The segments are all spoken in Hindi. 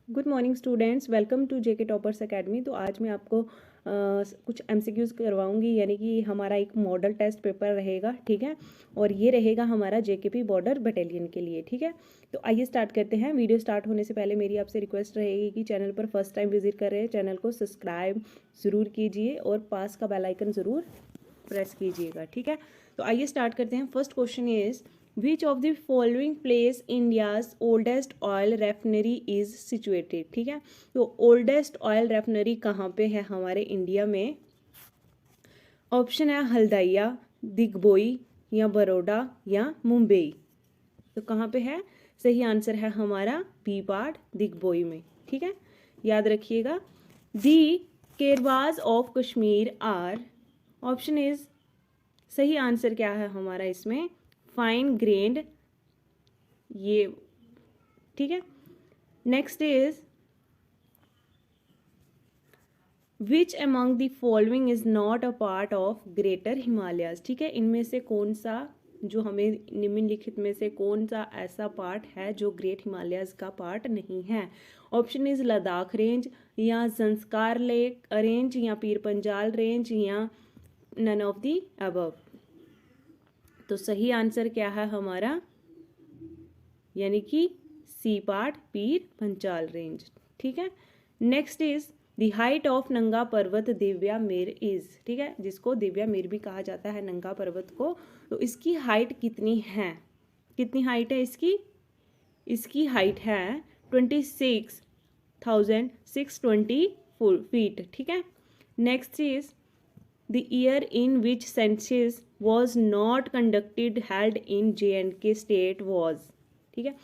Good morning students, welcome to JK toppers academy. तो आज मैं आपको कुछ एमसीक्यूज़ करवाऊंगी, यानी कि हमारा एक मॉडल टेस्ट पेपर रहेगा, ठीक है। और ये रहेगा हमारा जेकेपी बॉर्डर बटालियन के लिए, ठीक है। तो आइए स्टार्ट करते हैं। वीडियो स्टार्ट होने से पहले मेरी आपसे रिक्वेस्ट रहेगी कि चैनल पर फर्स्ट टाइम विजिट कर रहे हैं, चैनल को सब्सक्राइब ज़रूर कीजिए और पास का बेल आइकन ज़रूर प्रेस कीजिएगा, ठीक है। तो आइए स्टार्ट करते हैं। First question is which of the following place India's oldest oil refinery is situated, ठीक है। तो ओल्डेस्ट ऑयल रेफिनरी कहाँ पे है हमारे इंडिया में? ऑप्शन है हल्दिया, दिग्बोई या बड़ौदा या मुंबई। तो कहाँ पे है? सही आंसर है हमारा बी पार्ट, दिग्बोई में, ठीक है। याद रखिएगा। The karewas of Kashmir are, option is, सही आंसर क्या है हमारा इसमें? फाइन ग्रेन्ड, ये, ठीक है। Next is which among the following is not a part of greater Himalayas, ठीक है। इनमें से कौन सा, जो हमें निम्नलिखित में से कौन सा ऐसा पार्ट है जो ग्रेट हिमालयाज का पार्ट नहीं है? ऑप्शन इज लद्दाख रेंज या ज़ंस्कार लेक रेंज या पीर पंजाल रेंज या नन ऑफ द अबव। तो सही आंसर क्या है हमारा? यानी कि सी पार्ट, पीर पंचाल रेंज, ठीक है। Next is the height of नंगा पर्वत दिव्या मेर इज, ठीक है, जिसको दिव्या मेर भी कहा जाता है नंगा पर्वत को। तो इसकी हाइट कितनी है? कितनी हाइट है इसकी? इसकी हाइट है 26,620 फीट, ठीक है। Next is the year in which census was not conducted held in J&K state was, ठीक है।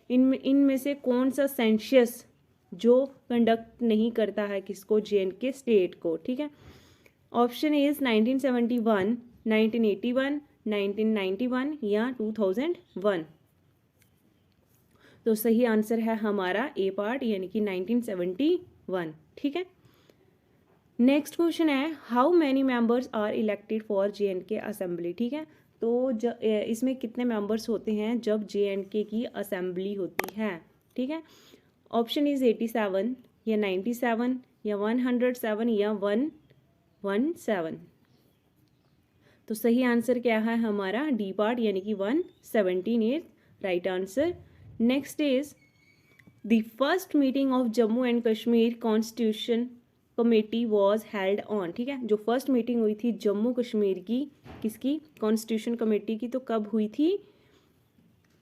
इनमें से कौन सा सेंसस जो कंडक्ट नहीं करता है किसको? J&K स्टेट को, ठीक है। ऑप्शन इज 1971, 1981, 1991 या 2001। तो सही आंसर है हमारा ए पार्ट, यानी कि 1971, ठीक है। नेक्स्ट क्वेश्चन है how many members are elected for J&K assembly, ठीक है। तो इसमें कितने मेंबर्स होते हैं जब J&K की असेंबली होती है, ठीक है। ऑप्शन इज 87 या 97 या 107 या 117। तो सही आंसर क्या है हमारा? डी पार्ट, यानी कि 117 is right answer. Next is the first meeting of Jammu and Kashmir constitution committee was held on, ठीक है। जो फर्स्ट मीटिंग हुई थी जम्मू कश्मीर की, किसकी? कॉन्स्टिट्यूशन कमेटी की। तो कब हुई थी?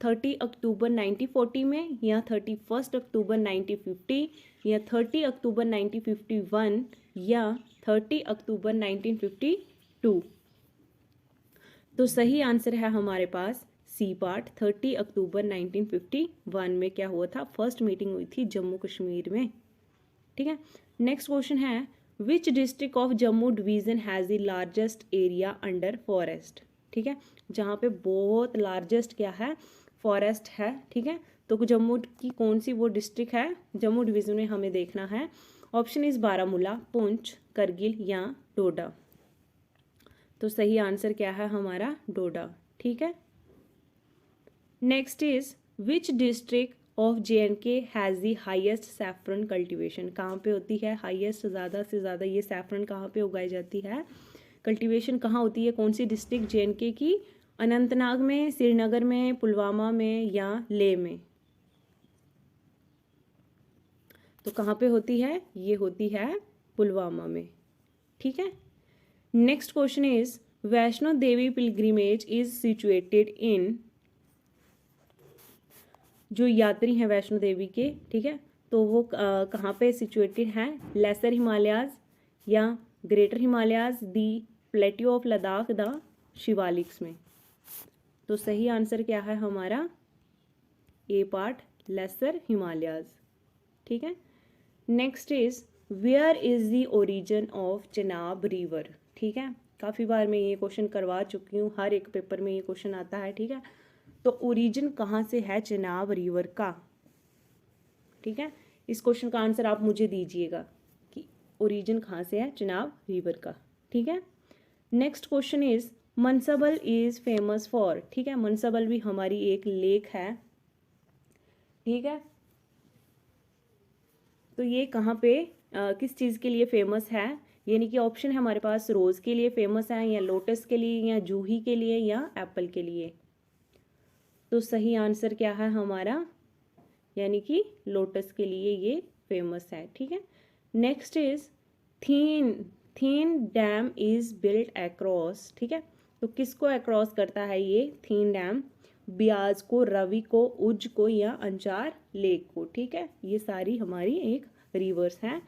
30 अक्टूबर 1940 में या 31 अक्टूबर 1950 या 30 अक्टूबर 1951 या 30 अक्टूबर 1952। तो सही आंसर है हमारे पास सी पार्ट, 30 अक्टूबर 1951 में क्या हुआ था? फर्स्ट मीटिंग हुई थी जम्मू कश्मीर में, ठीक है। नेक्स्ट क्वेश्चन है which district of Jammu division has the largest area under forest, ठीक है। जहाँ पे बहुत लार्जेस्ट क्या है? फॉरेस्ट है, ठीक है। तो जम्मू की कौन सी वो डिस्ट्रिक्ट है जम्मू डिवीजन में, हमें देखना है। ऑप्शन इज बारामूला, पुंछ, करगिल या डोडा। तो सही आंसर क्या है हमारा? डोडा, ठीक है। Next is which district of J&K has the highest saffron cultivation, कहाँ पे होती है हाइएस्ट? ज़्यादा से ज़्यादा ये सैफरन कहाँ पे उगाई जाती है? कल्टिवेशन कहाँ होती है? कौन सी डिस्ट्रिक्ट J&K की? अनंतनाग में, श्रीनगर में, पुलवामा में या लेह में? तो कहाँ पे होती है? ये होती है पुलवामा में, ठीक है। Next question is Vaishno Devi pilgrimage is situated in, जो यात्री हैं वैष्णो देवी के, ठीक है, तो वो कहाँ पे सिचुएटेड हैं? लेसर हिमालयाज या greater Himalayas, the plateau of Ladakh, the Shivaliks में। तो सही आंसर क्या है हमारा? ए पार्ट, लेसर हिमालयाज, ठीक है। Next is where is the origin of Chenab river, ठीक है। काफ़ी बार मैं ये क्वेश्चन करवा चुकी हूँ, हर एक पेपर में ये क्वेश्चन आता है, ठीक है। तो ओरिजिन कहाँ से है चेनाब रिवर का, ठीक है। इस क्वेश्चन का आंसर आप मुझे दीजिएगा कि ओरिजिन कहाँ से है चेनाब रिवर का, ठीक है। Next question is Manasbal is famous for, ठीक है। मनसबल भी हमारी एक लेक है, ठीक है। तो ये कहाँ पे किस चीज़ के लिए फेमस है, यानी कि ऑप्शन है हमारे पास रोज़ के लिए फेमस है, या लोटस के लिए, या जूही के लिए, या एप्पल के लिए। तो सही आंसर क्या है हमारा, यानी कि लोटस के लिए ये फेमस है। ठीक है, next is thin thin dam is built across. ठीक है, तो किसको अक्रॉस करता है ये थीन डैम, ब्याज को, रवि को, उज को, या अंचार लेक को। ठीक है, ये सारी हमारी एक रिवर्स हैं।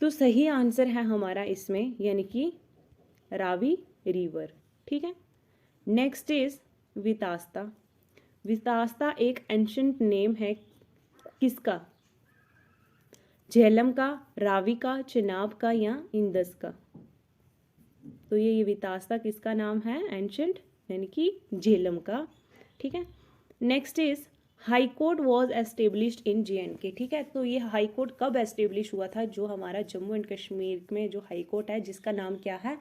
तो सही आंसर है हमारा इसमें, यानी कि रावी रिवर। ठीक है, नेक्स्ट इज वितास्ता। वितास्ता एक एंशंट नेम है किसका, झेलम का, रावी का, चिनाब का, या इंदस का। तो ये वितास्ता किसका नाम है, एंशंट, यानी कि झेलम का। ठीक है, next is high court was established in JNK। ठीक है, तो ये हाई कोर्ट कब एस्टेब्लिश हुआ था, जो हमारा जम्मू एंड कश्मीर में जो हाई कोर्ट है जिसका नाम क्या है,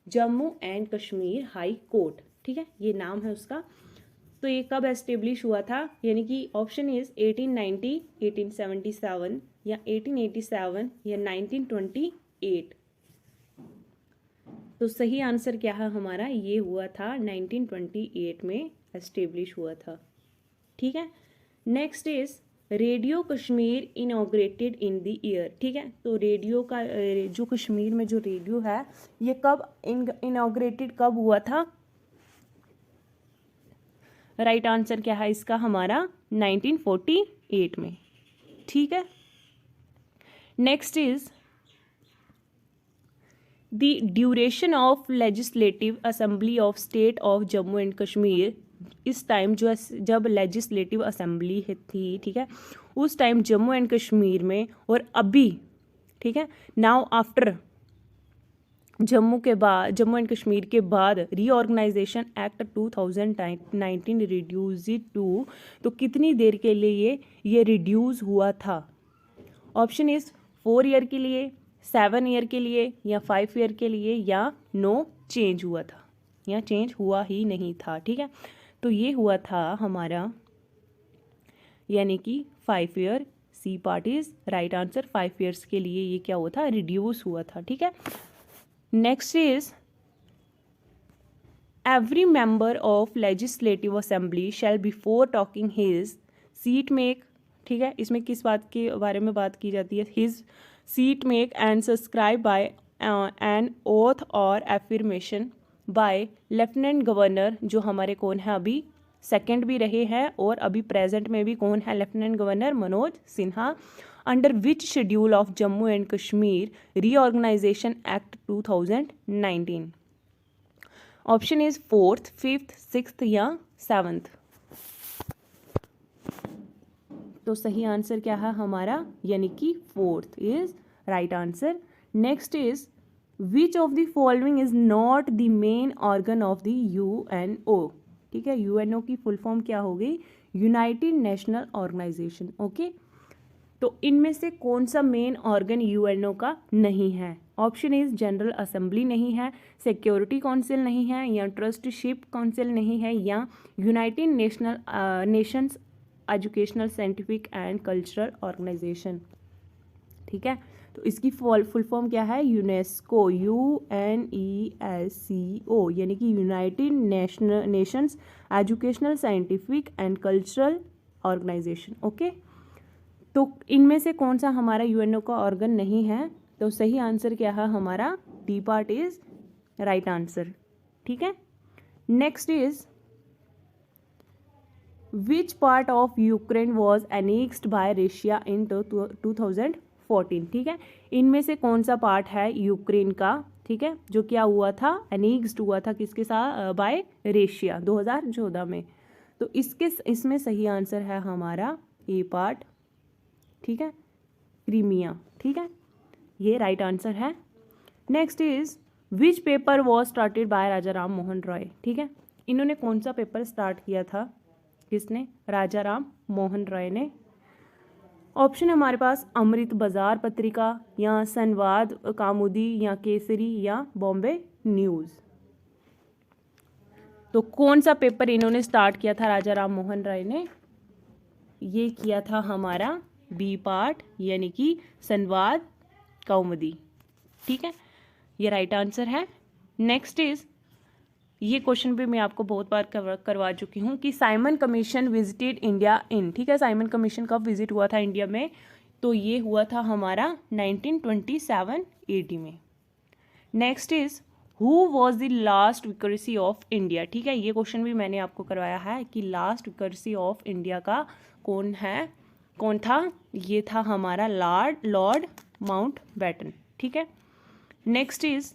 Jammu and Kashmir high court. ठीक है, ये नाम है उसका। तो ये कब एस्टेब्लिश हुआ था, यानी कि ऑप्शन इज 1890, 1877, या 1887, या 1928। तो सही आंसर क्या है हमारा, ये हुआ था 1928 में एस्टेब्लिश हुआ था। ठीक है, next is radio Kashmir inaugurated in the year. ठीक है, तो रेडियो का जो कश्मीर में जो रेडियो है ये कब इनॉग्रेटेड कब हुआ था, राइट आंसर क्या है इसका हमारा 1948 में। ठीक है, next is the duration of legislative assembly of state of Jammu and Kashmir. इस टाइम जो जब लेजिस्लेटिव असेंबली थी, ठीक है, उस टाइम जम्मू एंड कश्मीर में, और अभी, ठीक है, now after Jammu and Kashmir के बाद रीऑर्गेनाइजेशन एक्ट 2019 रिड्यूस टू, तो कितनी देर के लिए ये रिड्यूस हुआ था। ऑप्शन इज 4 ईयर के लिए, 7 ईयर के लिए, या 5 ईयर के लिए, या नो चेंज हुआ था, या चेंज हुआ ही नहीं था। ठीक है, तो ये हुआ था हमारा, यानी कि 5 year. C part is right answer, 5 years के लिए ये क्या हुआ था, रिड्यूस हुआ था। ठीक है, next is every member of legislative assembly shall before talking his seat make. ठीक है, इसमें किस बात के बारे में बात की जाती है, his seat make and subscribe by an oath और एफर्मेशन बाय लेफ्टिनेंट गवर्नर, जो हमारे कौन है, अभी सेकंड भी रहे हैं और अभी प्रेजेंट में भी कौन है, lieutenant governor Manoj Sinha. Under which schedule of Jammu and Kashmir reorganization act 2019। Option is 4th, 5th, 6th, या 7th। तो सही आंसर क्या है हमारा, यानी कि 4th is right answer. Next is which of the following is not the main organ of the UNO। ठीक है, UNO की फुल फॉर्म क्या हो गई, यूनाइटेड नेशनल ऑर्गेनाइजेशन। ओके, तो इनमें से कौन सा मेन ऑर्गन UNO का नहीं है। ऑप्शन इज जनरल असेंबली नहीं है, सिक्योरिटी काउंसिल नहीं है, या ट्रस्टशिप काउंसिल नहीं है, या United Nations educational scientific and cultural organization. ठीक है, तो इसकी फुल फॉर्म क्या है, यूनेस्को, UNESCO, यानी कि United Nations educational scientific and cultural organisation. Okay, तो इनमें से कौन सा हमारा UNO का ऑर्गन नहीं है, तो सही आंसर क्या है हमारा, D part is right answer. ठीक है, next is which part of Ukraine was annexed by Russia in 2014। ठीक है, इनमें से कौन सा पार्ट है यूक्रेन का, ठीक है, जो क्या हुआ था, एनेक्स्ड हुआ था किसके साथ, बाय रशिया 2014 में। तो इसमें सही आंसर है हमारा ए पार्ट। ठीक है, क्रीमिया। ठीक है, ये राइट आंसर है। Next is which paper was started by Raja Ram Mohan Roy. ठीक है, इन्होंने कौन सा पेपर स्टार्ट किया था, किसने, राजा राम मोहन रॉय ने। ऑप्शन है हमारे पास अमृत बाजार पत्रिका, या संवाद कामुदी, या केसरी, या बॉम्बे न्यूज़। तो कौन सा पेपर इन्होंने स्टार्ट किया था राजा राम मोहन रॉय ने, ये किया था हमारा बी पार्ट यानी कि संवाद कौमुदी। ठीक है, ये राइट आंसर है। नेक्स्ट इज, ये क्वेश्चन भी मैं आपको बहुत बार करवा चुकी हूँ कि साइमन कमीशन विजिटेड इंडिया इन। ठीक है, साइमन कमीशन कब विजिट हुआ था इंडिया में, तो ये हुआ था हमारा 1927 AD में। Next is, who was the last विकरेसी ऑफ इंडिया। ठीक है, ये क्वेश्चन भी मैंने आपको करवाया है कि लास्ट विकरेसी ऑफ इंडिया का कौन था, ये था हमारा लॉर्ड माउंटबेटन। ठीक है, next is,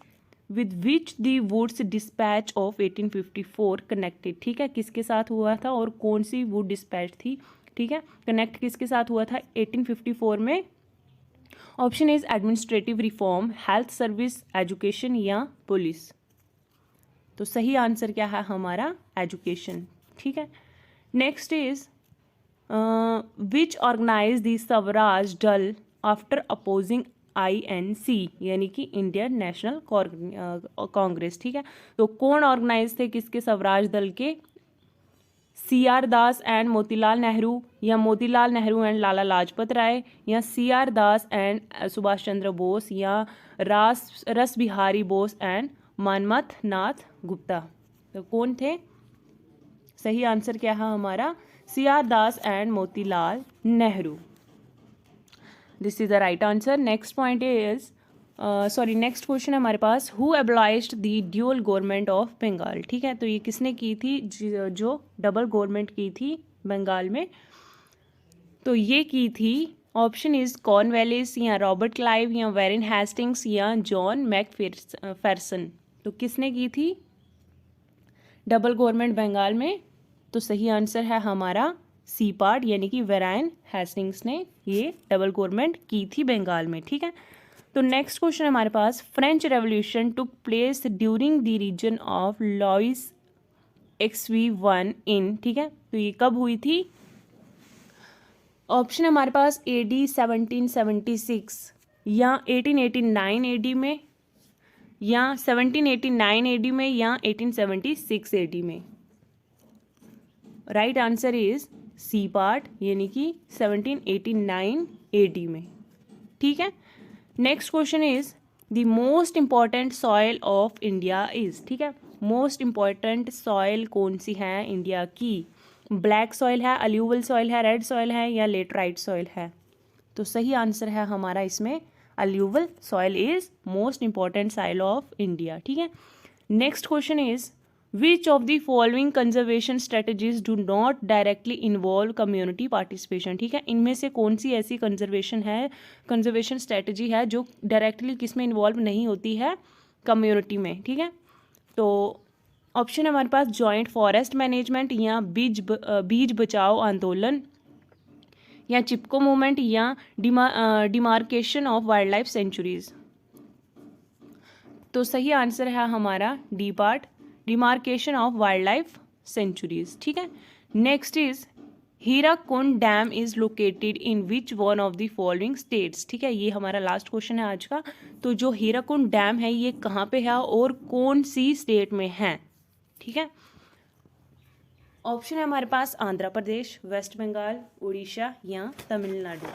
with which the Woods dispatch of 1854 connected. ठीक है, किसके साथ हुआ था और कौन सी वुड डिस्पैच थी। ठीक है, कनेक्ट किसके साथ हुआ था 1854 में। Option is administrative reform, health service, education या पुलिस। तो सही आंसर क्या है हमारा, एजुकेशन। ठीक है, next is, which organise the Swaraj Dal after opposing INC यानी कि इंडियन नेशनल कांग्रेस। ठीक है, तो कौन ऑर्गेनाइज थे किसके स्वराज दल के, CR दास एंड मोतीलाल नेहरू, या मोतीलाल नेहरू एंड लाला लाजपत राय, या CR दास एंड सुभाष चंद्र बोस, या रस बिहारी बोस एंड मनमथ नाथ गुप्ता। तो कौन थे, सही आंसर क्या है हमारा, CR Das and Motilal Nehru. This is the right answer. Next point is, next question है हमारे पास, who abolished the dual government of Bengal. ठीक है, तो ये किसने की थी, जो डबल गवर्नमेंट की थी बंगाल में, तो ये की थी, ऑप्शन इज कॉर्नवेलिस, या रॉबर्ट क्लाइव, या वेरिन हेस्टिंग्स, या जॉन मैकफेरसन। तो किसने की थी डबल गवर्नमेंट बंगाल में, तो सही आंसर है हमारा सी पार्ट यानी कि वेराइन हेस्टिंग्स ने ये डबल गवर्नमेंट की थी बंगाल में। ठीक है, तो नेक्स्ट क्वेश्चन हमारे पास, French revolution took place during the reign of Louis XV1 in. ठीक है, तो ये कब हुई थी, ऑप्शन हमारे पास AD 1776, या 1889 AD में, या 1789 AD में, या 1876 AD में। Right answer is C part यानी कि 1789 AD में। ठीक है, next question is, the most important soil of India is. ठीक है, मोस्ट इंपॉर्टेंट सॉइल कौन सी है इंडिया की, ब्लैक सॉइल है, अलूवियल सॉइल है, रेड सॉइल है, या लेटराइट सॉइल है। तो सही आंसर है हमारा इसमें alluvial soil is most important soil of India. ठीक है, next question is, which of the following conservation strategies do not directly involve community participation. ठीक है, इनमें से कौन सी ऐसी कंजर्वेशन स्ट्रेटजी है जो डायरेक्टली किस में इन्वॉल्व नहीं होती है, कम्युनिटी में। ठीक है, तो ऑप्शन हमारे पास जॉइंट फॉरेस्ट मैनेजमेंट, या बीज बचाओ आंदोलन, या चिपको मूवमेंट, या demarcation of wild life sanctuaries. तो सही आंसर है हमारा D part, demarcation of wild life sanctuaries. ठीक है, next is, Hirakud dam is located in which one of the following states. ठीक है, ये हमारा लास्ट क्वेश्चन है आज का। तो जो हीराकुंड डैम है ये कहाँ पे है और कौन सी स्टेट में है। ठीक है, ऑप्शन है हमारे पास आंध्र प्रदेश, वेस्ट बंगाल, उड़ीसा, या तमिलनाडु।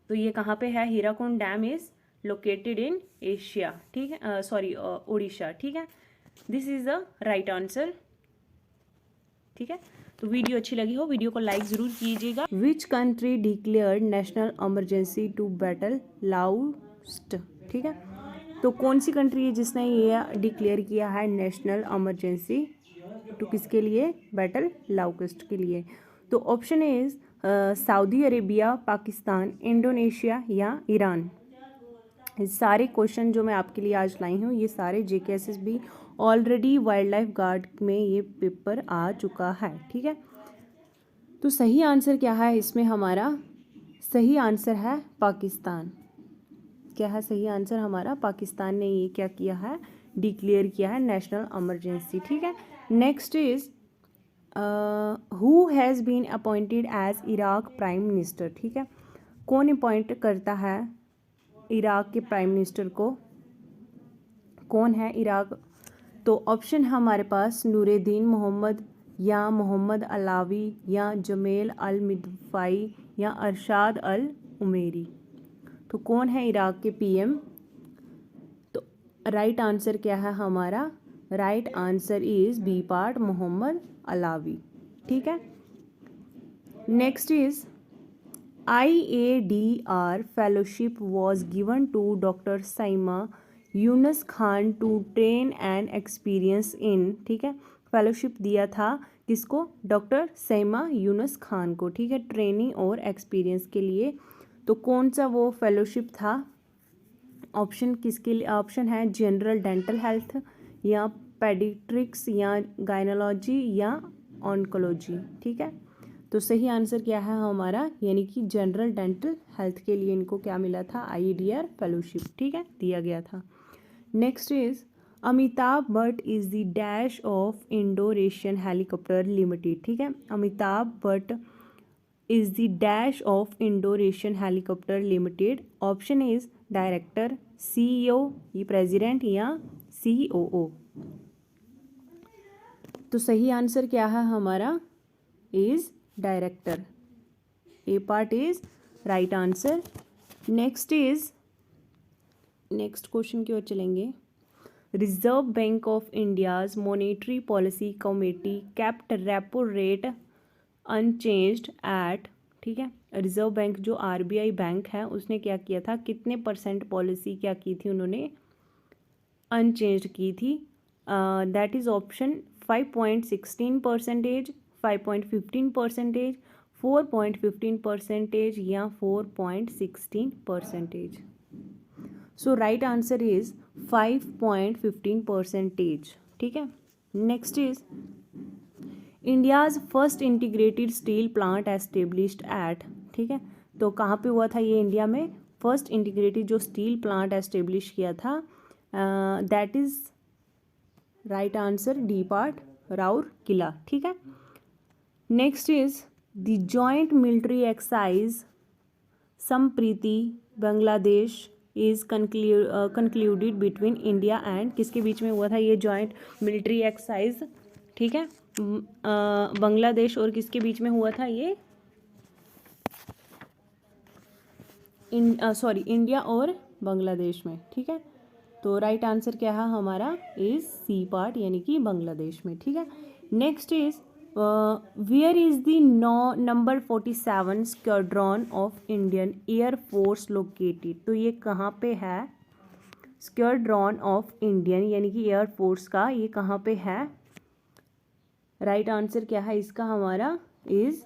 तो ये कहाँ पे है, Hirakud dam is located in Asia. ठीक है, उड़ीसा। ठीक है, this is the right answer. ठीक है, तो वीडियो अच्छी लगी हो वीडियो को लाइक जरूर कीजिएगा। Which country declared national emergency to battle locust. ठीक है, तो कौन सी कंट्री है जिसने ये डिक्लेयर किया है नेशनल इमरजेंसी टू किसके लिए, बैटल लाउस्ट के लिए। तो option is Saudi Arabia, Pakistan, Indonesia, या ईरान। सारे क्वेश्चन जो मैं आपके लिए आज लाई हूँ ये सारे JKSSB already wild life guard में ये पेपर आ चुका है। ठीक है, तो सही आंसर क्या है इसमें हमारा, सही आंसर है पाकिस्तान। क्या है सही आंसर हमारा, पाकिस्तान ने ये क्या किया है, डिक्लेयर किया है नेशनल इमरजेंसी। ठीक है, next is, who has been appointed as Iraq prime minister. ठीक है, कौन अपॉइंट करता है इराक के प्राइम मिनिस्टर को, कौन है इराक। तो ऑप्शन हमारे पास नूरुद्दीन मोहम्मद, या मोहम्मद अलावी, या जमेल अल मिदफ़ाई, या अरशाद अल उमेरी। तो कौन है इराक के पीएम? तो राइट आंसर क्या है हमारा? Right answer is B part, Mohammad Allawi. ठीक है। Next is IADR fellowship was given to Dr. Saima Younus Khan to train and experience in. ठीक है, फेलोशिप दिया था किसको? डॉक्टर सैमा यूनुस खान को। ठीक है, ट्रेनिंग और एक्सपीरियंस के लिए। तो कौन सा वो फेलोशिप था? ऑप्शन किसके लिए? ऑप्शन है जनरल डेंटल हेल्थ या पेडिट्रिक्स या गायनोलॉजी या ऑन्कोलॉजी। ठीक है, तो सही आंसर क्या है हमारा? यानी कि जनरल डेंटल हेल्थ के लिए इनको क्या मिला था? IADR fellowship. ठीक है, दिया गया था। Next is Amitabh Bhatt is the dash of Indo Asian helicopter limited. ठीक है, Amitabh Bhatt is the dash of Indo Asian helicopter limited. Option is director, CEO, ये प्रेसिडेंट या COO। तो सही आंसर क्या है हमारा? Is director. A part is right answer. Next question की ओर चलेंगे। Reserve bank of India's monetary policy committee kept repo rate unchanged at. ठीक है, रिजर्व बैंक जो RBI बैंक है उसने क्या किया था? कितने % पॉलिसी क्या की थी उन्होंने? अनचेंज्ड की थी। दैट इज ऑप्शन 5.16%, 5.15%, 4.15% या 4.16%। So right answer is 5.15%। ठीक है। Next is India's first integrated steel plant established at. ठीक है, तो कहाँ पे हुआ था ये? इंडिया में फर्स्ट इंटीग्रेटेड जो स्टील प्लांट एस्टेब्लिश किया था, that is right answer D part, Rourkela. ठीक है। Next is the joint military exercise Sampriti Bangladesh is concluded between India and. किसके बीच में हुआ था ये जॉइंट मिलिट्री एक्सरसाइज? ठीक है, बांग्लादेश और किसके बीच में हुआ था ये? इंडिया और बांग्लादेश में। ठीक है, तो राइट आंसर क्या है हमारा? इज सी पार्ट, यानी कि बांग्लादेश में। ठीक है। Next is where is the number 47 squadron of Indian air force located. तो ये कहाँ पे है? स्क्वाड्रॉन ऑफ इंडियन यानी कि एयर फोर्स का ये कहाँ पे है? राइट आंसर क्या है इसका हमारा? इज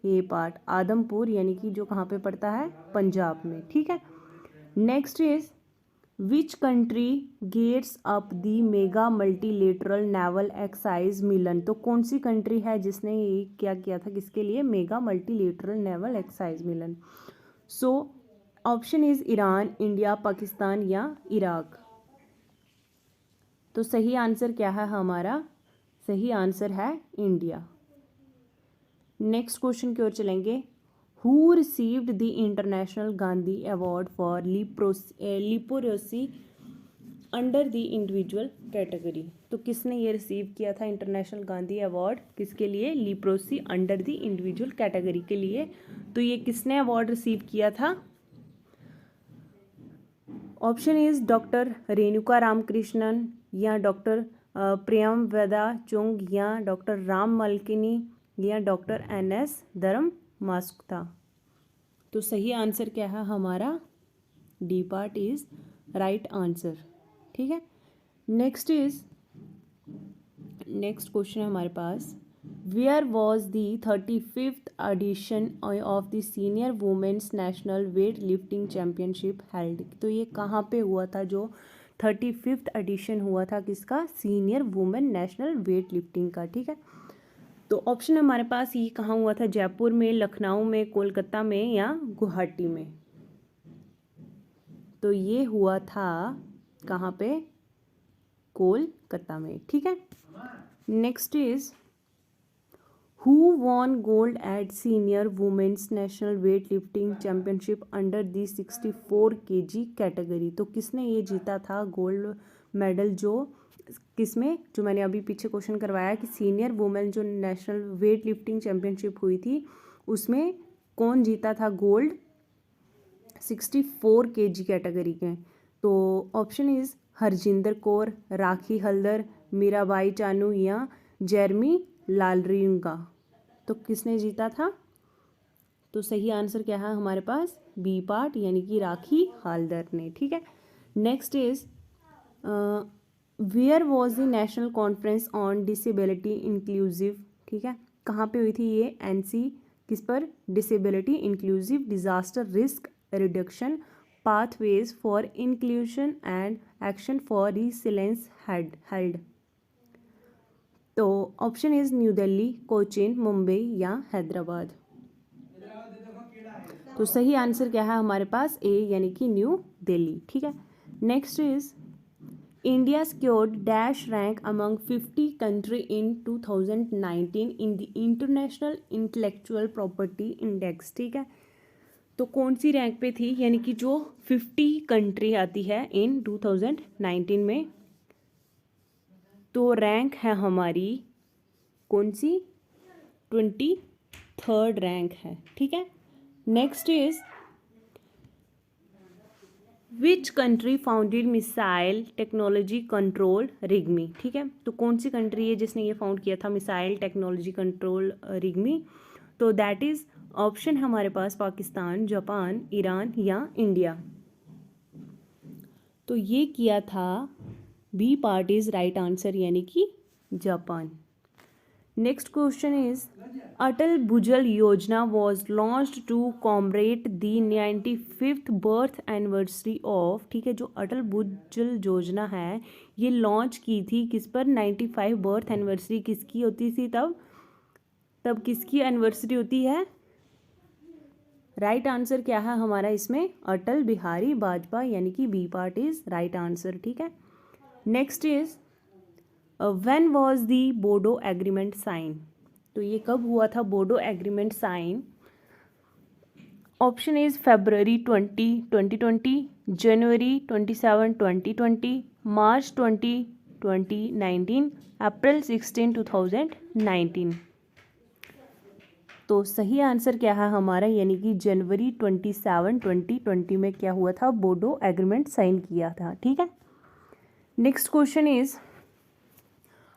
ए पार्ट, आदमपुर, यानी कि जो कहाँ पे पड़ता है? पंजाब में। ठीक है। Next is which country gets up the mega multilateral naval exercise Milan. तो कौन सी कंट्री है जिसने ये क्या किया था? किसके लिए? Mega multilateral naval exercise Milan. So option is Iran, India, Pakistan या इराक। तो सही आंसर क्या है हमारा? सही आंसर है इंडिया। नेक्स्ट क्वेश्चन की ओर चलेंगे। Who received the international Gandhi award for leprosy under the individual category. तो किसने ये रिसीव किया था इंटरनेशनल गांधी अवार्ड? किसके लिए? Leprosy under the individual category के लिए। तो ये किसने अवार्ड रिसीव किया था? Option is doctor Renuka Ramakrishnan या डॉक्टर प्रियमवदा चुंग या डॉक्टर राम मलकिनी या डॉक्टर NS धर्ममास्कुथा। तो सही आंसर क्या है हमारा? D part is right answer. ठीक है। नेक्स्ट क्वेश्चन है हमारे पास। Where was the 35th edition of the senior women's national weight lifting championship held. तो ये कहाँ पे हुआ था? जो 35th एडिशन हुआ था किसका? Senior women national weight lifting का। ठीक है, तो ऑप्शन हमारे पास ये कहाँ हुआ था? जयपुर में, लखनऊ में, कोलकाता में या गुवाहाटी में। तो ये हुआ था कहाँ पे? कोलकाता में। ठीक है। Next is who won gold at senior women's national weight lifting championship under the 64 kg category. तो किसने ये जीता था गोल्ड मेडल? जो किसमें? जो मैंने अभी पीछे क्वेश्चन करवाया कि सीनियर वुमेन जो नेशनल वेट लिफ्टिंग चैम्पियनशिप हुई थी उसमें कौन जीता था गोल्ड 64 kg कैटेगरी के? तो ऑप्शन इज़ हरजिंदर कौर, राखी हल्दर, मीराबाई चानू या जेरमी लालरिंगा। तो किसने जीता था? तो सही आंसर क्या है हमारे पास? बी पार्ट यानी कि राखी हल्दर ने। ठीक है, next is where was the national conference on disability inclusive. ठीक है, कहाँ पे हुई थी ये एनसी? किस पर? Disability inclusive disaster risk reduction pathways for inclusion and action for resilience held. तो ऑप्शन इज न्यू दिल्ली, कोचीन, मुंबई या हैदराबाद। तो सही आंसर क्या है हमारे पास? ए यानी कि न्यू दिल्ली। ठीक है, next is India स्क्योर्ड dash rank among 50 country in 2019 in the international intellectual property index. ठीक है, तो कौन सी रैंक पे थी? यानी कि जो 50 कंट्री आती है इन 2019 में, तो रैंक है हमारी कौन सी? 23rd रैंक है। ठीक है, next is which country founded missile technology control regime. ठीक है, तो कौन सी कंट्री है जिसने ये फाउंड किया था मिसाइल टेक्नोलॉजी कंट्रोल रिग्मी? तो दैट इज ऑप्शन हमारे पास पाकिस्तान, जापान, ईरान या इंडिया। तो ये किया था B part is right answer यानी कि Japan. Next question is Atal Bhujal Yojana was launched to commemorate the 95th birth anniversary of. ठीक है, जो अटल भुजल योजना है ये लॉन्च की थी किस पर? 95 बर्थ एनिवर्सरी किसकी होती थी तब किसकी एनिवर्सरी होती है? राइट आंसर क्या है हमारा इसमें? अटल बिहारी वाजपेयी यानी कि B part is right answer. ठीक है, next is when was the Bodo agreement sign. तो ये कब हुआ था Bodo agreement sign? Option is February 2020, January 27, 2020, March 20, 2019, April 16, 2019। तो सही आंसर क्या है हमारा? यानी कि जनवरी 27, 2020 में क्या हुआ था? बोडो एग्रीमेंट साइन किया था। ठीक है, next question is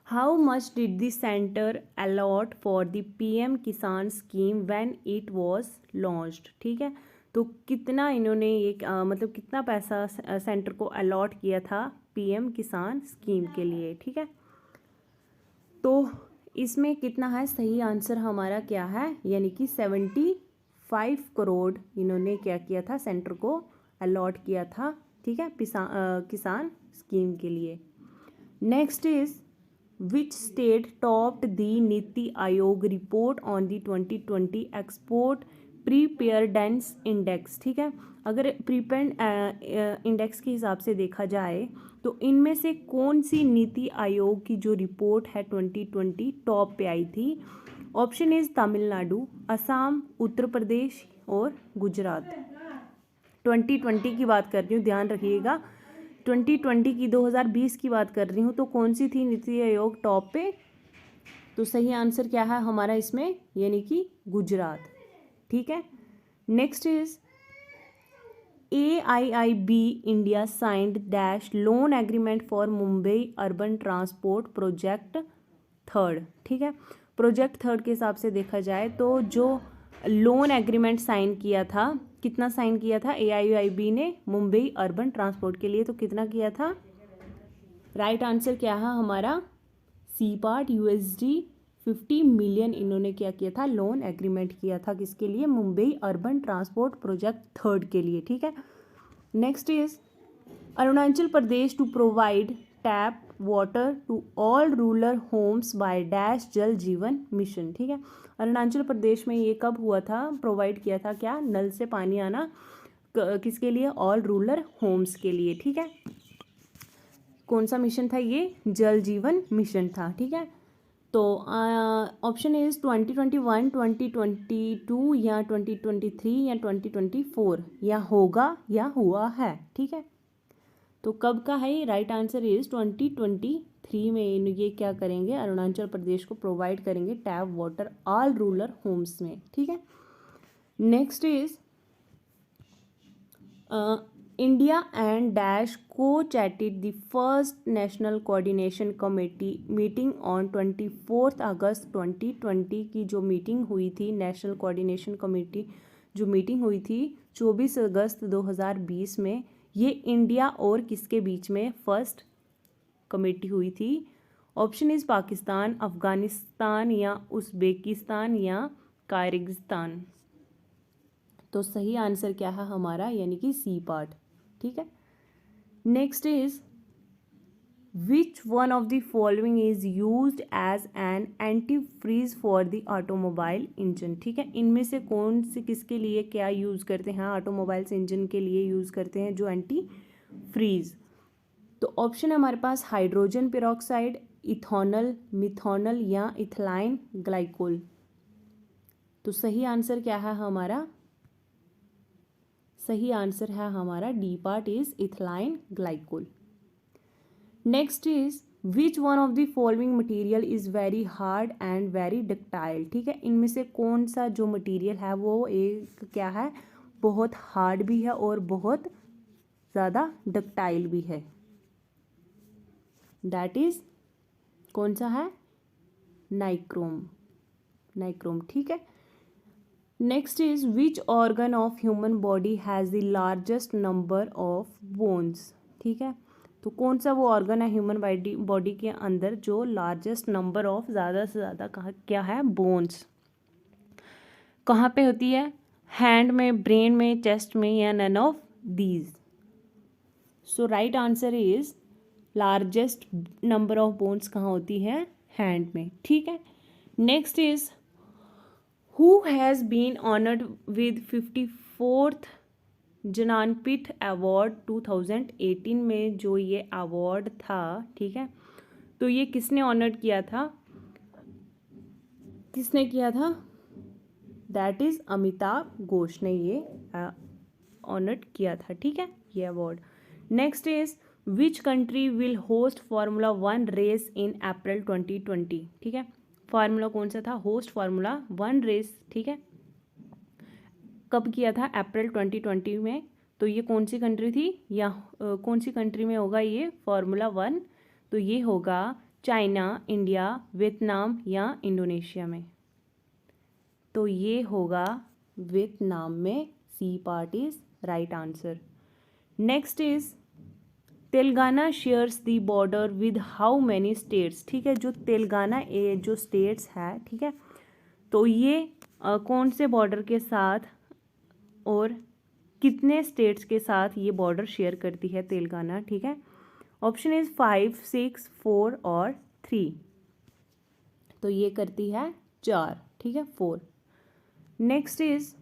how much did the centre allot for the PM Kisan scheme when it was launched. ठीक है, तो कितना इन्होंने ये मतलब कितना पैसा सेंटर को अलॉट किया था पीएम किसान स्कीम के लिए? ठीक है, तो इसमें कितना है? सही आंसर हमारा क्या है? यानी कि 75 करोड़ इन्होंने क्या किया था? सेंटर को अलॉट किया था। ठीक है, किसान स्कीम के लिए। Next is which state topped the NITI Aayog report on the 2020 export preparedness index. ठीक है, अगर प्रीपेयर्ड इंडेक्स के हिसाब से देखा जाए तो इनमें से कौन सी नीति आयोग की जो रिपोर्ट है 2020 टॉप पे आई थी? ऑप्शन इज तमिलनाडु, असम, उत्तर प्रदेश और गुजरात। 2020 की बात कर रही हूँ, ध्यान रखिएगा 2020 की 2020 की बात कर रही हूँ। तो कौन सी थी नीति आयोग टॉप पे? तो सही आंसर क्या है हमारा इसमें? यानी कि गुजरात। ठीक है, next is AIIB India signed dash loan agreement for Mumbai urban transport project third. ठीक है, प्रोजेक्ट थर्ड के हिसाब से देखा जाए तो जो लोन एग्रीमेंट साइन किया था, कितना साइन किया था AIIB ने मुंबई अर्बन ट्रांसपोर्ट के लिए? तो कितना किया था? राइट आंसर क्या है हमारा? सी पार्ट USD 50 मिलियन इन्होंने क्या किया था? लोन एग्रीमेंट किया था किसके लिए? Mumbai urban transport project third के लिए। ठीक है, next is Arunachal Pradesh to provide tap water to all rural homes by dash Jal Jeevan mission. ठीक है, अरुणाचल प्रदेश में ये कब हुआ था? प्रोवाइड किया था क्या? नल से पानी आना किसके लिए? ऑल रूरल होम्स के लिए। ठीक है, कौन सा मिशन था ये? जल जीवन मिशन था। ठीक है, तो ऑप्शन इज 2021, 2022 या 2023 या 2024, या होगा या हुआ है। ठीक है, तो कब का है? राइट आंसर इज 2023 में ये क्या करेंगे? अरुणाचल प्रदेश को प्रोवाइड करेंगे tap water all rural homes में। ठीक है, next is India and Dash co-chatted the first National Coordination Committee meeting on 24 अगस्त 2020 की जो मीटिंग हुई थी, नेशनल कोऑर्डिनेशन कमेटी जो मीटिंग हुई थी 24 अगस्त 2020 में, ये इंडिया और किसके बीच में फर्स्ट कमेटी हुई थी? ऑप्शन इज़ पाकिस्तान, अफ़गानिस्तान या उज़्बेकिस्तान या किर्गिस्तान। तो सही आंसर क्या है हमारा, यानी कि सी पार्ट। ठीक है। Next is which one of the following is used as an antifreeze for the automobile engine. ठीक है, इनमें से कौन से किसके लिए क्या यूज़ करते हैं? ऑटोमोबाइल्स इंजन के लिए यूज़ करते हैं जो एंटी फ्रीज। तो ऑप्शन है हमारे पास हाइड्रोजन पेरोक्साइड, इथेनॉल, मिथेनॉल या इथिलाइन ग्लाइकोल। तो सही आंसर क्या है हमारा? सही आंसर है हमारा D part is ethylene glycol. Next is which one of the following material is very hard and very ductile. ठीक है, इनमें से कौन सा जो मटेरियल है वो एक क्या है, बहुत हार्ड भी है और बहुत ज़्यादा डक्टाइल भी है। दैट इज कौन सा है? नाइक्रोम। नाइक्रोम। ठीक है। Next is which organ of human body has the largest number of bones. ठीक है, तो कौन सा वो ऑर्गन है ह्यूमन बॉडी के अंदर जो लार्जेस्ट नंबर ऑफ, ज़्यादा से ज़्यादा कहा क्या है, बोन्स कहाँ पे होती है? हैंड में, ब्रेन में, चेस्ट में या none of these. So right answer is largest number of bones कहाँ होती है? हैंड में। ठीक है। Next is Who has been honored with 54th Jnanpith award 2018 में जो ये अवार्ड था? ठीक है, तो ये किसने ऑनर्ड किया था? किसने किया था? दैट इज अमिताभ घोष ने ये ऑनर्ड किया था। ठीक है, ये award. Next is which country will host formula 1 race in April 2020। ठीक है, फार्मूला कौन सा था? Host formula 1 race. ठीक है, कब किया था? अप्रैल 2020 में। तो ये कौन सी कंट्री थी या कौन सी कंट्री में होगा ये फार्मूला 1? तो ये होगा चाइना, इंडिया, वियतनाम या इंडोनेशिया में। तो ये होगा वियतनाम में। C part is right answer. Next is Telangana shares the border with how many states. ठीक है, जो तेलंगाना जो स्टेट्स है, ठीक है, तो ये कौन से बॉर्डर के साथ और कितने स्टेट्स के साथ ये बॉर्डर शेयर करती है तेलंगाना? ठीक है, ऑप्शन इज 5, 6, 4 और 3। तो ये करती है 4। ठीक है, 4। Next is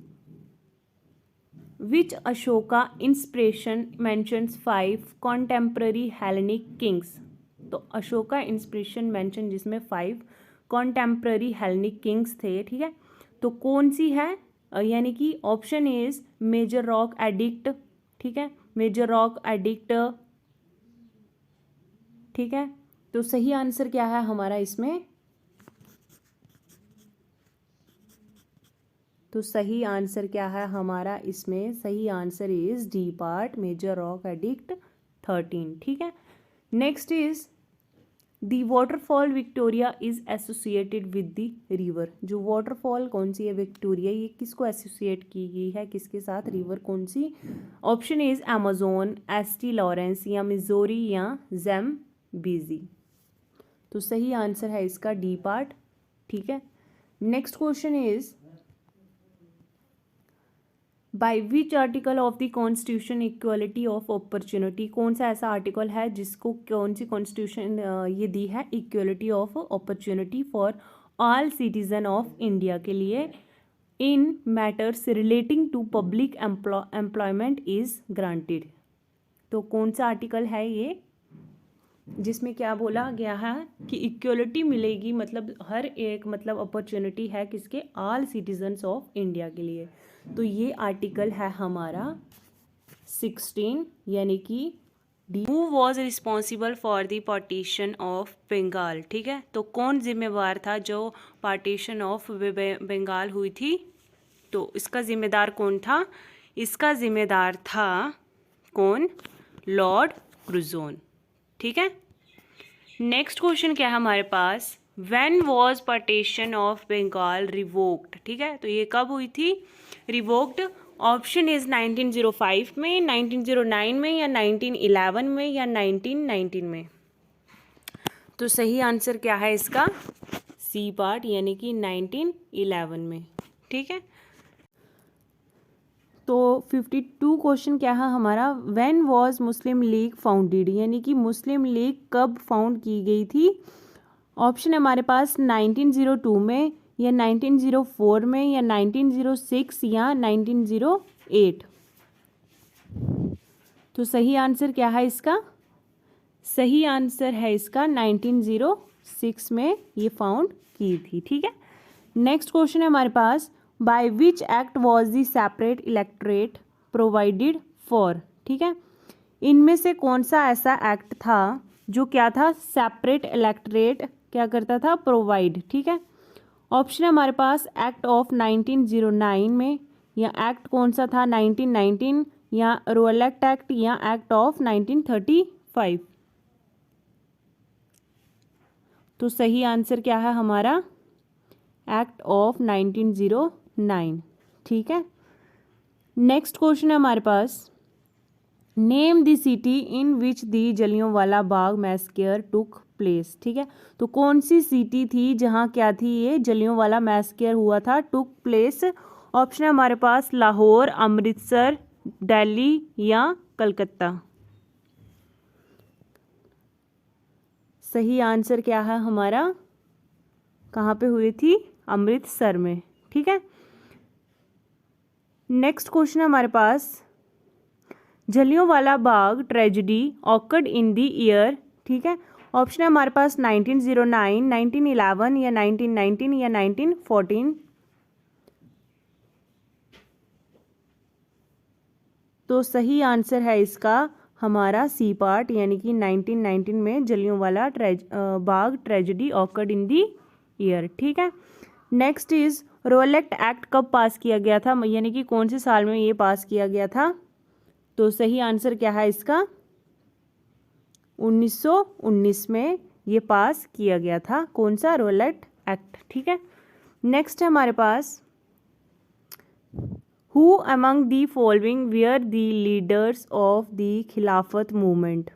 which Ashoka inspiration mentions 5 contemporary Hellenic Kings. तो अशोका इंस्पिरेशन मेंशन जिसमें 5 कॉन्टेम्प्ररी हेलेनिक किंग्स थे। ठीक है, तो कौन सी है? यानी कि option is major rock edict. ठीक है, मेजर रॉक एडिक्ट। ठीक है, तो सही आंसर क्या है हमारा इसमें? तो सही आंसर क्या है हमारा इसमें? सही answer is D part, major rock edict 13। ठीक है। Next is the waterfall Victoria is associated with the river. जो वाटरफॉल कौन सी है विक्टोरिया, ये किसको एसोसिएट की गई है, किसके साथ? रिवर कौन सी? Option is Amazon, ST Lawrence या मिजोरी या ज़ैम्बेज़ी। तो सही आंसर है इसका डी पार्ट। ठीक है। Next question is by which article of the constitution equality of opportunity. कौन सा ऐसा आर्टिकल है जिसको कौन सी कॉन्स्टिट्यूशन ये दी है equality of opportunity for all citizen of India के लिए in matters relating to public employment is granted. तो कौन सा आर्टिकल है ये जिसमें क्या बोला गया है कि इक्वलिटी मिलेगी, मतलब हर एक, मतलब अपॉर्चुनिटी है किसके? ऑल सिटीजन्स ऑफ इंडिया के लिए। तो ये आर्टिकल है हमारा 16, यानी कि who was responsible for the partition of Bengal. ठीक है, तो कौन जिम्मेवार था जो पार्टीशन ऑफ बंगाल हुई थी? तो इसका ज़िम्मेदार कौन था? इसका ज़िम्मेदार था कौन? Lord Curzon. ठीक है। नेक्स्ट क्वेश्चन क्या है हमारे पास? When was partition of Bengal revoked? ठीक है, तो ये कब हुई थी रिवोक्ड? ऑप्शन इज 1905 में, 1909 में, या 1911 में, या 1919 में। तो सही आंसर क्या है इसका? सी पार्ट, यानी कि 1911 में। ठीक है। तो 52 क्वेश्चन क्या है हमारा? When was Muslim league founded? यानी कि मुस्लिम लीग कब फाउंड की गई थी? ऑप्शन है हमारे पास 1902 में, या 1904 में, या 1906, या 1908। तो सही आंसर क्या है इसका? सही आंसर है इसका 1906 में ये फाउंड की थी। ठीक है। नेक्स्ट क्वेश्चन है हमारे पास, by which act was the separate electorate provided for? ठीक है, इनमें से कौन सा ऐसा एक्ट था जो क्या था? सेपरेट इलेक्टोरेट क्या करता था? प्रोवाइड। ठीक है। ऑप्शन है हमारे पास एक्ट ऑफ 1909 में, या एक्ट कौन सा था 1919, या रोलेक्ट एक्ट, या एक्ट ऑफ 1935। तो सही आंसर क्या है हमारा? Act of 1909। ठीक है। नेक्स्ट क्वेश्चन है हमारे पास, name the city in which the Jallianwala Bagh massacre took place. ठीक है, तो कौन सी सिटी थी जहाँ क्या थी ये जलियांवाला मैसेकर हुआ था, टुक प्लेस? ऑप्शन है हमारे पास लाहौर, अमृतसर, दिल्ली, या कलकत्ता। सही आंसर क्या है हमारा? कहाँ पे हुई थी? अमृतसर में। ठीक है। नेक्स्ट क्वेश्चन है हमारे पास, Jallianwala Bagh tragedy occurred in the year. ठीक है, ऑप्शन है हमारे पास 1909, 1911, या 1919, या 1914। तो सही आंसर है इसका हमारा सी पार्ट, यानी कि 1919 में Jallianwala Bagh tragedy occurred in the year. ठीक है। नेक्स्ट इज रोलेक्ट एक्ट कब पास किया गया था? यानी कि कौन से साल में ये पास किया गया था? तो सही आंसर क्या है इसका? 1919 में ये पास किया गया था। कौन सा? Rowlatt act. ठीक है। नेक्स्ट है हमारे पास, who among the following were the leaders of the Khilafat movement?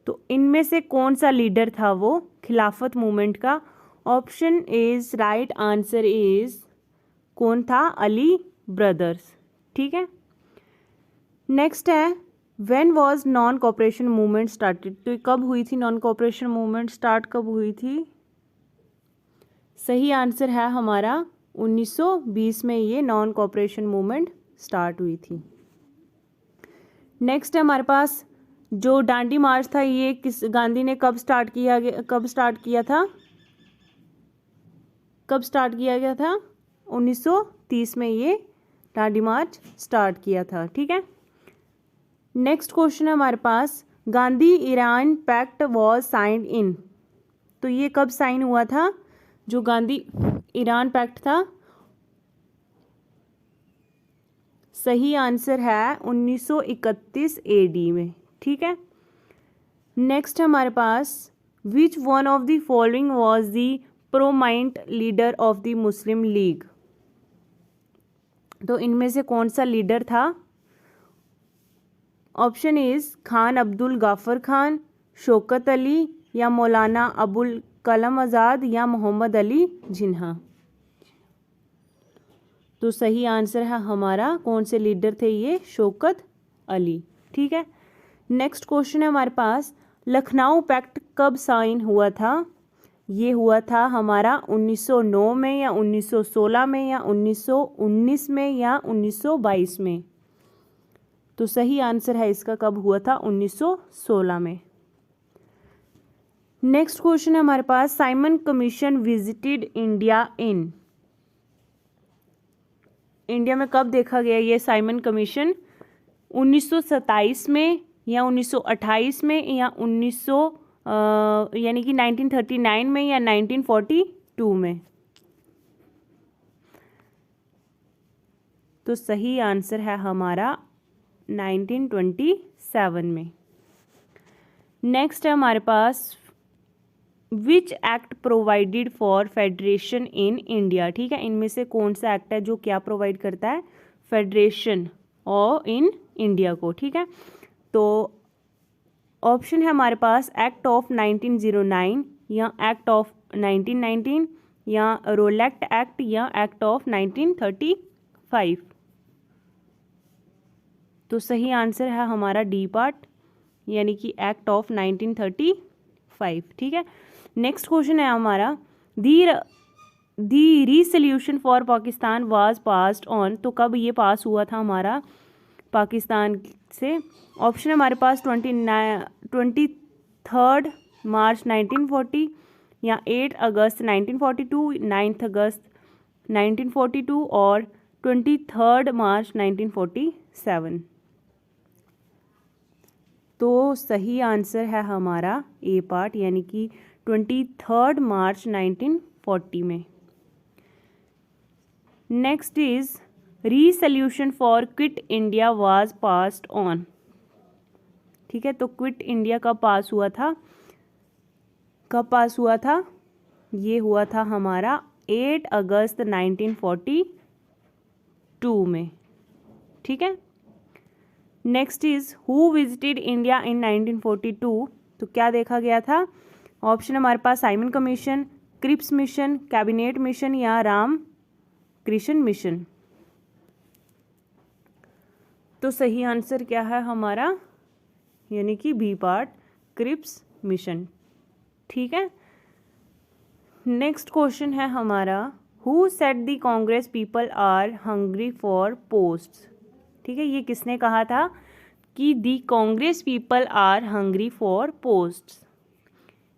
तो इनमें से कौन सा लीडर था वो खिलाफत मूवमेंट का? Option is right answer is कौन था? अली ब्रदर्स। ठीक है। नेक्स्ट है, when was non cooperation movement started? तो कब हुई थी नॉन कॉपरेशन मूवमेंट? स्टार्ट कब हुई थी? सही आंसर है हमारा 1920 में ये नॉन कॉपरेशन मूवमेंट स्टार्ट हुई थी। नेक्स्ट है हमारे पास, जो डांडी मार्च था ये किस गांधी ने कब स्टार्ट किया था? कब स्टार्ट किया गया था? 1930 में ये डांडी मार्च स्टार्ट किया था। ठीक है। नेक्स्ट क्वेश्चन है हमारे पास, Gandhi Irwin pact was signed in? तो ये कब साइन हुआ था जो गांधी ईरान पैक्ट था? सही आंसर है 1931 AD में। ठीक है। नेक्स्ट है हमारे पास, which one of the following was the prominent leader of the Muslim League? तो इनमें से कौन सा लीडर था? ऑप्शन इज खान अब्दुल गाफर खान, शौकत अली, या मौलाना अबुल कलाम आज़ाद, या मोहम्मद अली जिन्ना। तो सही आंसर है हमारा कौन से लीडर थे ये? शौकत अली। ठीक है। नेक्स्ट क्वेश्चन है हमारे पास, लखनऊ पैक्ट कब साइन हुआ था? ये हुआ था हमारा 1909 में, या 1916 में, या 1919 में, या 1922 में। तो सही आंसर है इसका कब हुआ था? 1916 में। नेक्स्ट क्वेश्चन है हमारे पास, Simon commission visited India in? India में कब देखा गया ये साइमन कमीशन? 1927 में, या 1928 में, या 1900 यानी कि 1939 में, या 1942 में। तो सही आंसर है हमारा 1927 में। नेक्स्ट है हमारे पास which act provided for federation in India. ठीक है, इनमें से कौन सा एक्ट है जो क्या प्रोवाइड करता है, फेडरेशन और इन इंडिया को। ठीक है, तो ऑप्शन है हमारे पास एक्ट ऑफ 1909 या एक्ट ऑफ 1919 या रोलेक्ट एक्ट या एक्ट ऑफ 1935। तो सही आंसर है हमारा डी पार्ट, यानी कि एक्ट ऑफ 1935। ठीक है, नेक्स्ट क्वेश्चन है हमारा the resolution for Pakistan was passed on. तो कब ये पास हुआ था हमारा पाकिस्तान से। ऑप्शन है हमारे पास 23 मार्च 1940 या 8 अगस्त 1942, 9 अगस्त 1942 और 23 मार्च 1947। तो सही आंसर है हमारा ए पार्ट, यानी कि 23 मार्च 1940 में। Next is resolution for quit India was passed on. ठीक है, तो क्विट इंडिया कब पास हुआ था, ये हुआ था हमारा 8 अगस्त 1942 में। ठीक है, next is who visited India in 1942। तो क्या देखा गया था, ऑप्शन हमारे पास Simon commission, Cripps mission, cabinet mission या राम कृष्ण मिशन। तो सही आंसर क्या है हमारा, यानी कि बी पार्ट, क्रिप्स मिशन। ठीक है, नेक्स्ट क्वेश्चन है हमारा who said the Congress people are hungry for posts. ठीक है, ये किसने कहा था कि the Congress people are hungry for posts.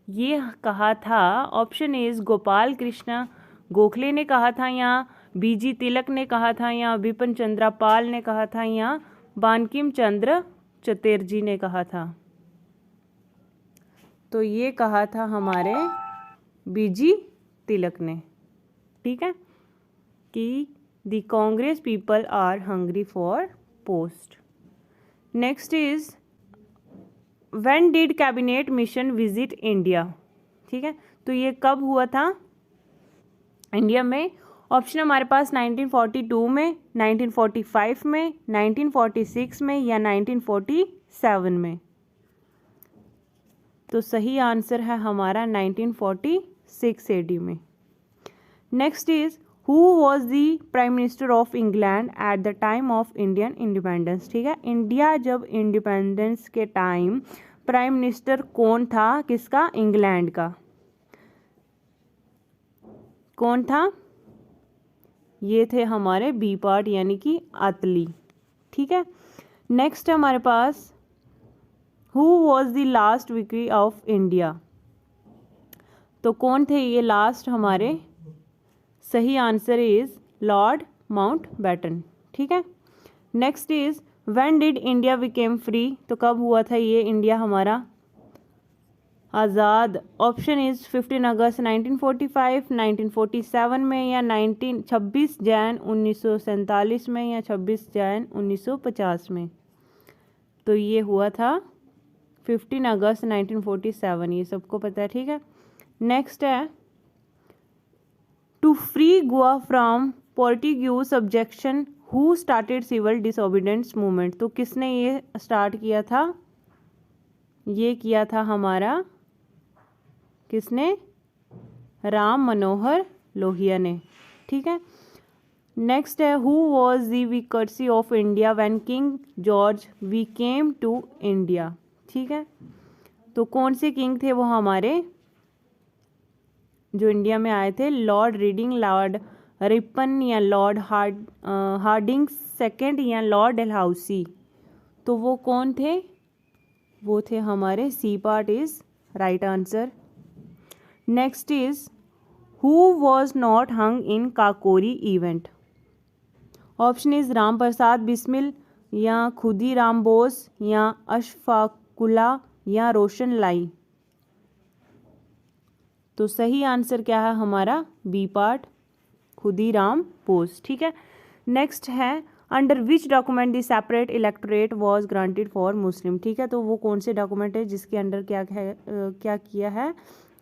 ये कहा था, ऑप्शन इज गोपाल कृष्ण गोखले ने कहा था या बीजी तिलक ने कहा था या बिपिन चंद्र पाल ने कहा था या बांकिम चंद्र चटर्जी ने कहा था। तो ये कहा था हमारे बीजी तिलक ने। ठीक है, कि the Congress people are hungry for post. Next is when did cabinet mission visit India. ठीक है, तो ये कब हुआ था इंडिया में। ऑप्शन हमारे पास 1942 में, 1945 में, 1946 में या 1947 में। तो सही आंसर है हमारा 1946 एडी में। Next is who was the prime minister of England at the time of Indian independence. ठीक है, इंडिया जब इंडिपेंडेंस के टाइम प्राइम मिनिस्टर कौन था, किसका, इंग्लैंड का, कौन था, ये थे हमारे बी पार्ट, यानी कि अतली। ठीक है, नेक्स्ट है हमारे पास who was the last victory of India. तो कौन थे ये लास्ट हमारे, सही आंसर इज लॉर्ड माउंटबेटन। ठीक है, next is when did India became free. तो कब हुआ था ये इंडिया हमारा आज़ाद। ऑप्शन इज 15 अगस्त 1945, 1947 में या 26 जैन 1947 में या 26 जैन 1950 में। तो ये हुआ था 15 अगस्त 1947, ये सबको पता है। ठीक है, नेक्स्ट है to free Goa from Portuguese subjection who started civil disobedience movement. तो किसने ये स्टार्ट किया था, ये किया था हमारा, किसने, राम मनोहर लोहिया ने। ठीक है, नेक्स्ट है हु वॉज द विकर्सी of India when king George V came to India. ठीक है, तो कौन से किंग थे वो हमारे जो इंडिया में आए थे, लॉर्ड रीडिंग, लॉर्ड रिपन या लॉर्ड हार्डिंग सेकेंड या लॉर्ड डलहौसी। तो वो कौन थे, वो थे हमारे C part is right answer. Next is who was not hung in Kakori event. Option is Ram Prasad Bismil या खुदीराम बोस या अशफाकुल्ला या रोशन लाई। तो सही आंसर क्या है हमारा बी पार्ट, खुदीराम बोस। ठीक है, नेक्स्ट है under which document the separate electorate was granted for Muslim, ठीक है। तो वो कौन से डॉक्यूमेंट है जिसके अंडर क्या है, क्या किया है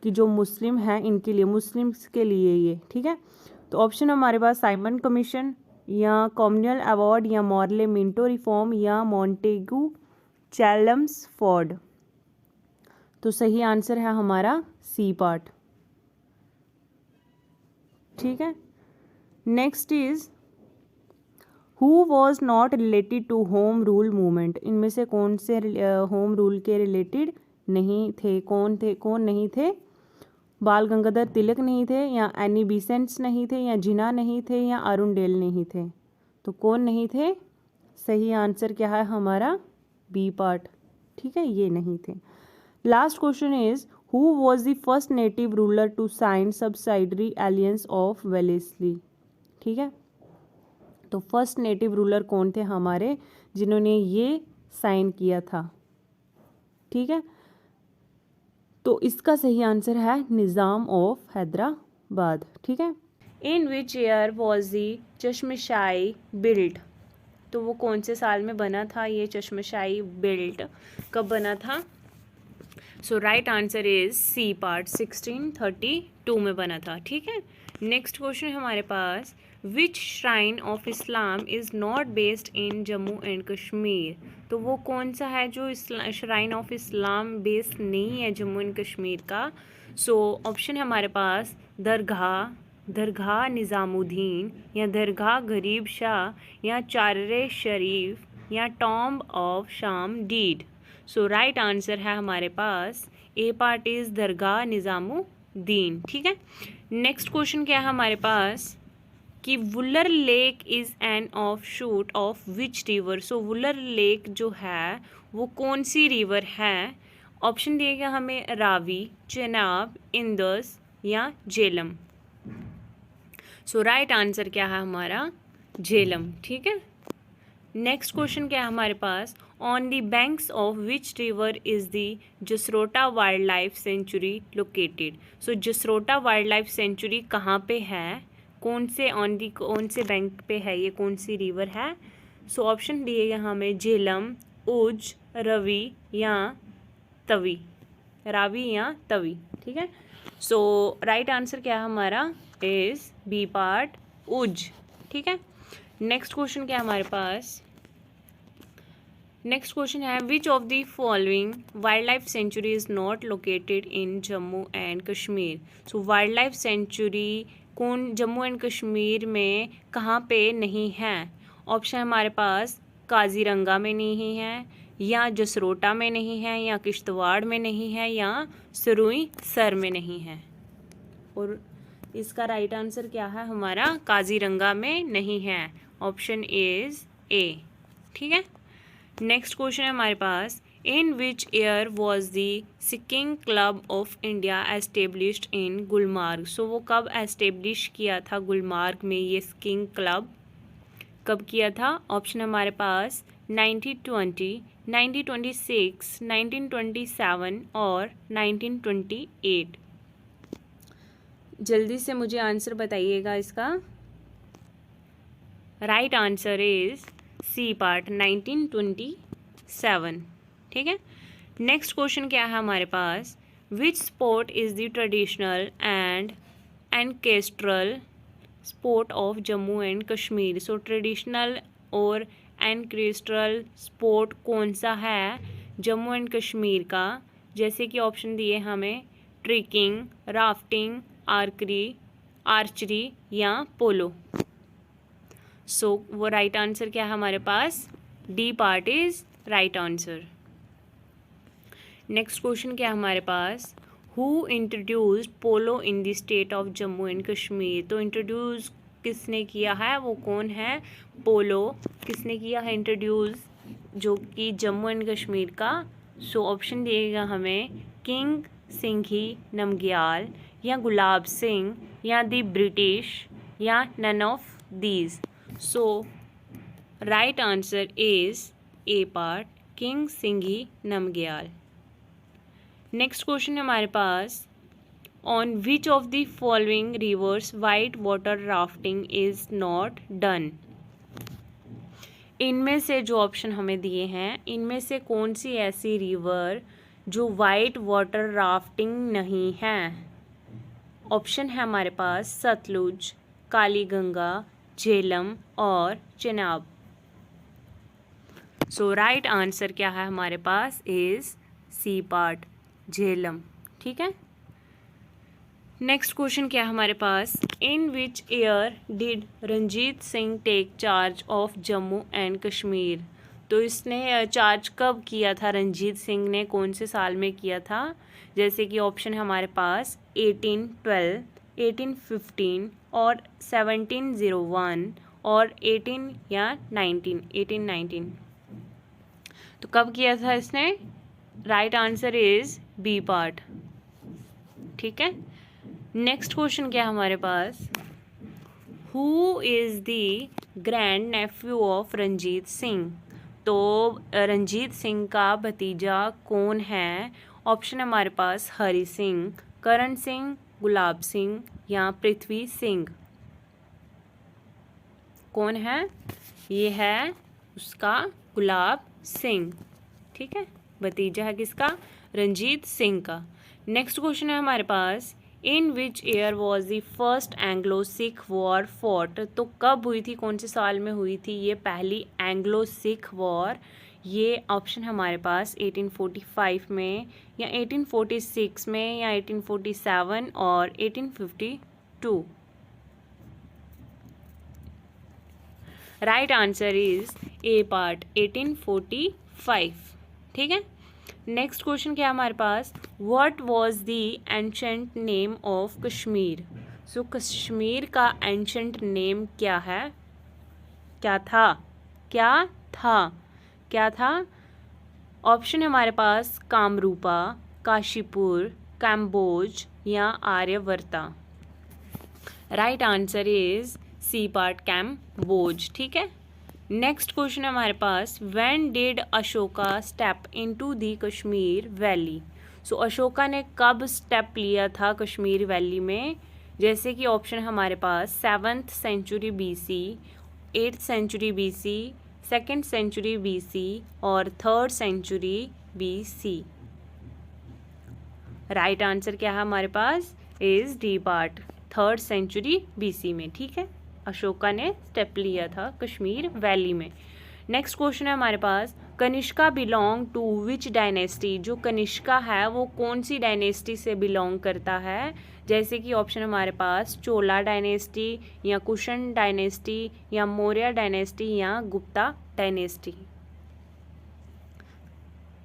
कि जो मुस्लिम हैं इनके लिए, मुस्लिम्स के लिए ये, ठीक है। तो ऑप्शन हमारे पास साइमन कमीशन या कॉम्युनल अवार्ड या मॉर्ले मिंटो रिफॉर्म या मॉन्टेगू चैलम्स फोर्ड। तो सही आंसर है हमारा सी पार्ट, ठीक है। Next is who was not related to home rule movement, इनमें से कौन से होम रूल के रिलेटेड नहीं थे, कौन नहीं थे। बाल गंगाधर तिलक नहीं थे, या एनी बिसेंट्स नहीं थे, या जिना नहीं थे, या अरुणडेल नहीं थे। तो कौन नहीं थे, सही आंसर क्या है हमारा बी पार्ट, ठीक है, ये नहीं थे। Last question is who was the first native ruler to sign subsidiary alliance of Wellesley, ठीक है। तो फर्स्ट नेटिव रूलर कौन थे हमारे जिन्होंने ये साइन किया था, ठीक है। तो इसका सही आंसर है निज़ाम ऑफ हैदराबाद, ठीक है। In which year was the Chashmashahi built, तो वो कौन से साल में बना था ये चश्मशाही बिल्ट, कब बना था। So right answer is C part, 1632 में बना था, ठीक है। नेक्स्ट क्वेश्चन हमारे पास which shrine of Islam is not based in Jammu and Kashmir, तो वो कौन सा है जो श्राइन ऑफ इस्लाम बेस्ड नहीं है जम्मू एंड कश्मीर का। सो ऑप्शन हमारे पास दरगाह निज़ामुद्दीन, या दरगाह गरीब शाह, या चार्रे शरीफ, या टॉम्ब ऑफ शाम डीड। सो राइट आंसर है हमारे पास ए पार्ट इज़ दरगाह निज़ामुद्दीन, ठीक है। नेक्स्ट क्वेश्चन क्या है हमारे पास कि Wular lake is an of shoot of which river, so Wular lake जो है वो कौन सी रिवर है। ऑप्शन दिएगा हमें रावी, चेनाब, इंदस, या झेलम। सो राइट आंसर क्या है हमारा झेलम, ठीक है। नेक्स्ट क्वेश्चन क्या है हमारे पास on the banks of which river is the Jasrota wild life sanctuary located, so Jasrota wild life sanctuary कहाँ पे है, कौन से बैंक पे है ये, कौन सी रिवर है। सो ऑप्शन दिएगा हमें झेलम, उज, रावी, या तवी, ठीक है। सो राइट आंसर क्या है हमारा इज बी पार्ट उज, ठीक है। नेक्स्ट क्वेश्चन क्या है हमारे पास, नेक्स्ट क्वेश्चन है विच of the following wild life sanctuary is not located in Jammu and Kashmir, so wild life sanctuary कौन जम्मू एंड कश्मीर में कहाँ पे नहीं है। ऑप्शन हमारे पास काजीरंगा में नहीं है, या जसरोटा में नहीं है, या किश्तवाड़ में नहीं है, या सरुई सर में नहीं है। और इसका राइट आंसर क्या है हमारा काजीरंगा में नहीं है, ऑप्शन इज ए, ठीक है। नेक्स्ट क्वेश्चन है हमारे पास in which year was the skiing club of India established in Gulmarg, so वो कब एस्टेब्लिश किया था गुलमार्ग में ये सिकिंग क्लब, कब किया था। ऑप्शन हमारे पास 1920, 1926, 1927 और 1928। जल्दी से मुझे आंसर बताइएगा इसका। Right answer is C part 1927, ठीक है। नेक्स्ट क्वेश्चन क्या है हमारे पास which sport is the traditional and ancestral sport of Jammu and Kashmir, so traditional और एनकेस्ट्रल स्पोर्ट कौन सा है जम्मू एंड कश्मीर का। जैसे कि ऑप्शन दिए हमें ट्रेकिंग, राफ्टिंग, आर्चरी, या पोलो। सो वो राइट आंसर क्या है हमारे पास D part is right answer. Next question क्या है हमारे पास who introduced polo in the state of Jammu and Kashmir, तो इंट्रोड्यूस किसने किया है, वो कौन है, पोलो किसने किया है इंट्रोड्यूस जो कि जम्मू एंड कश्मीर का। सो ऑप्शन दिएगा हमें किंग सिंघी नमग्याल, या गुलाब सिंह, या द ब्रिटिश, या none of these. So right answer is A part king Singhi Namgyal. Next question है हमारे पास on which of the following rivers white water rafting is not done, इनमें से जो ऑप्शन हमें दिए हैं, इनमें से कौन सी ऐसी रिवर जो वाइट वाटर राफ्टिंग नहीं है? ऑप्शन है हमारे पास सतलुज, काली गंगा, झेलम और चेनाब। सो राइट आंसर क्या है हमारे पास इज सी पार्ट, झेलम। ठीक है। नेक्स्ट क्वेश्चन क्या है हमारे पास, in which year did Ranjit Singh take charge of Jammu and Kashmir? तो इसने चार्ज कब किया था, रंजीत सिंह ने कौन से साल में किया था? जैसे कि ऑप्शन है हमारे पास 1812, 1815 और 1701 और 18 या 1819। तो कब किया था इसने? Right answer is B part. ठीक है। नेक्स्ट क्वेश्चन क्या है हमारे पास, who is the grand nephew of Ranjit Singh? तो रंजीत सिंह का भतीजा कौन है? ऑप्शन हमारे पास हरि सिंह, करण सिंह, गुलाब सिंह या पृथ्वी सिंह। कौन है? ये है उसका गुलाब सिंह। ठीक है, भतीजा है किसका? रंजीत सिंह का। नेक्स्ट क्वेश्चन है हमारे पास, in which year was the first Anglo Sikh war fought? तो कब हुई थी, कौन से साल में हुई थी ये पहली एंग्लो सिख वॉर? ये ऑप्शन हमारे पास 1845 में या 1846 में या 1847 और 1852। Right answer is A part, 1845। ठीक है। नेक्स्ट क्वेश्चन क्या है हमारे पास, what was the ancient name of Kashmir? So Kashmir का एंशंट नेम क्या है? क्या था? क्या था? क्या था? ऑप्शन हमारे पास कामरूपा, काशीपुर, कैम्बोज या Aryavarta. Right answer is C part, Kamboja. ठीक है। नेक्स्ट क्वेश्चन है हमारे पास, when did Ashoka step into the Kashmir valley? So Ashoka ने कब स्टेप लिया था कश्मीर वैली में? जैसे कि ऑप्शन हमारे पास 7th century BC, 8th century BC, 2nd century BC और 3rd century BC। Right answer क्या है हमारे पास is D part, 3rd century BC में। ठीक है, अशोका ने स्टेप लिया था कश्मीर वैली में। नेक्स्ट क्वेश्चन है हमारे पास, Kanishka belong to which dynasty? जो कनिष्का है वो कौन सी डायनेस्टी से बिलोंग करता है? जैसे कि ऑप्शन हमारे पास चोला डायनेस्टी या कुशन डायनेस्टी या मौर्य डायनेस्टी या गुप्ता डायनेस्टी।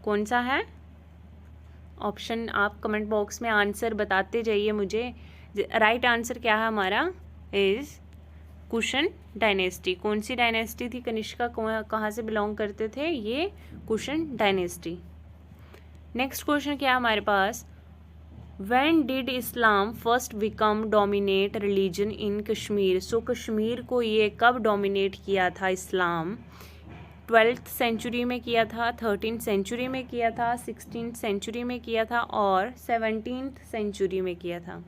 कौन सा है ऑप्शन? आप कमेंट बॉक्स में आंसर बताते जाइए मुझे। राइट आंसर क्या है हमारा इज कुशन डायनेस्टी। कौन सी डायनेस्टी थी? कनिष्का कहाँ से बिलोंग करते थे? ये कुशन डायनेस्टी। नेक्स्ट क्वेश्चन क्या है हमारे पास, when did Islam first become dominate religion in Kashmir? So Kashmir को ये कब डोमिनेट किया था इस्लाम? 12th सेंचुरी में किया था, 13th सेंचुरी में किया था, 16th सेंचुरी में किया था और 17th सेंचुरी में किया था।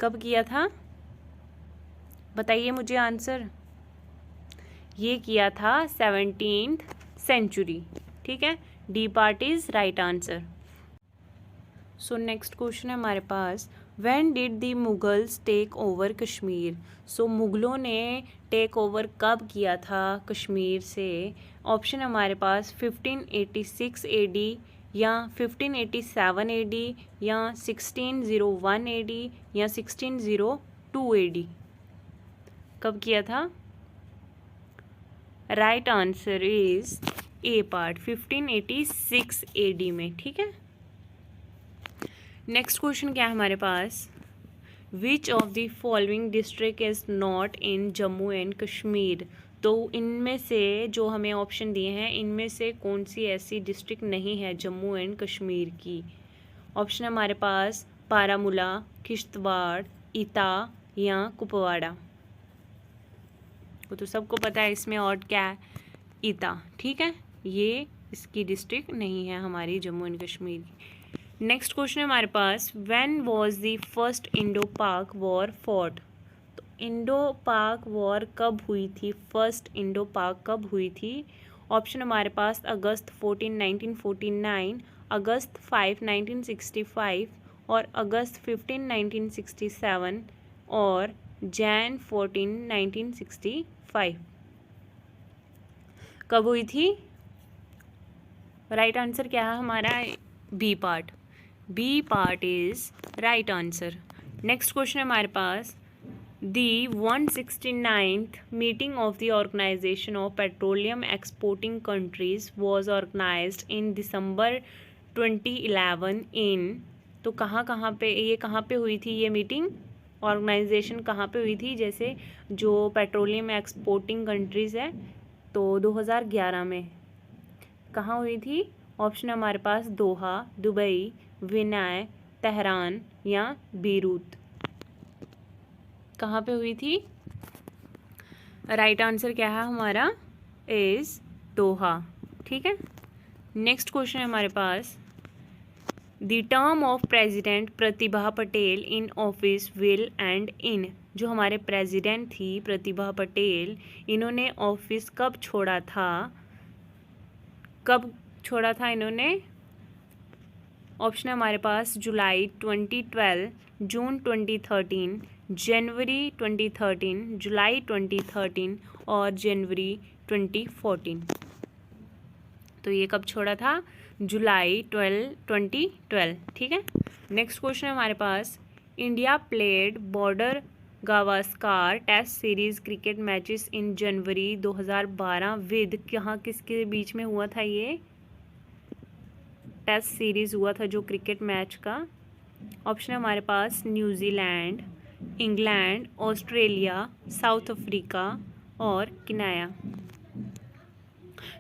कब किया था बताइए मुझे आंसर। ये किया था 17th सेंचुरी। ठीक है, D part is right answer. So next question है हमारे पास, when did the Mughals take over Kashmir? So मुगलों ने टेक ओवर कब किया था कश्मीर से? ऑप्शन हमारे पास 1586 AD या 1587 AD या 1601 AD या 1602 AD। कब किया था? Right answer is A part, 1586 AD में। ठीक है। नेक्स्ट क्वेश्चन क्या है हमारे पास, which of the following district is not in Jammu and Kashmir? तो इनमें से जो हमें ऑप्शन दिए हैं, इनमें से कौन सी ऐसी डिस्ट्रिक्ट नहीं है जम्मू एंड कश्मीर की? ऑप्शन हमारे पास बारामूला, किश्तवाड़, इता या कुपवाड़ा। वो तो सबको पता है, इसमें और क्या है? इता। ठीक है, ये इसकी डिस्ट्रिक्ट नहीं है हमारी जम्मू एंड कश्मीर की। नेक्स्ट क्वेश्चन है हमारे पास, when was the first Indo Pak war fought? तो इंडो पाक वॉर कब हुई थी? फर्स्ट इंडो पाक कब हुई थी? ऑप्शन हमारे पास अगस्त 14 1949, अगस्त 5 1965 और अगस्त 15 1967 और जैन 14 1965। कब हुई थी? राइट आंसर क्या है हमारा? B part. B part is right answer. Next question है हमारे पास, The 169th meeting of the Organization of Petroleum Exporting Countries was organized in December 2011 in, तो कहाँ पे, ये कहाँ पे हुई थी ये मीटिंग? ऑर्गेनाइजेशन कहाँ पे हुई थी? जैसे जो पेट्रोलियम एक्सपोर्टिंग कंट्रीज़ है, तो 2011 में कहाँ हुई थी? ऑप्शन हमारे पास दोहा, दुबई, विनय, तेहरान या बीरूत। कहाँ पे हुई थी? राइट आंसर क्या है हमारा? Is Doha. ठीक है। नेक्स्ट क्वेश्चन है हमारे पास, the term of president Pratibha Patel in office will end in, जो हमारे प्रेसिडेंट थी प्रतिभा पटेल, इन्होंने ऑफिस कब छोड़ा था? कब छोड़ा था इन्होंने? ऑप्शन है हमारे पास जुलाई 2012, जून 2013, जनवरी 2013, जुलाई 2013 और जनवरी 2014। तो ये कब छोड़ा था? जुलाई 2012। ठीक है। नेक्स्ट क्वेश्चन है हमारे पास, India played Border Gavaskar test series cricket matches in January 2012 with, कहाँ किसके बीच में हुआ था ये टेस्ट सीरीज़ हुआ था जो क्रिकेट मैच का? ऑप्शन है हमारे पास New Zealand, England, Australia, South Africa और किनाया।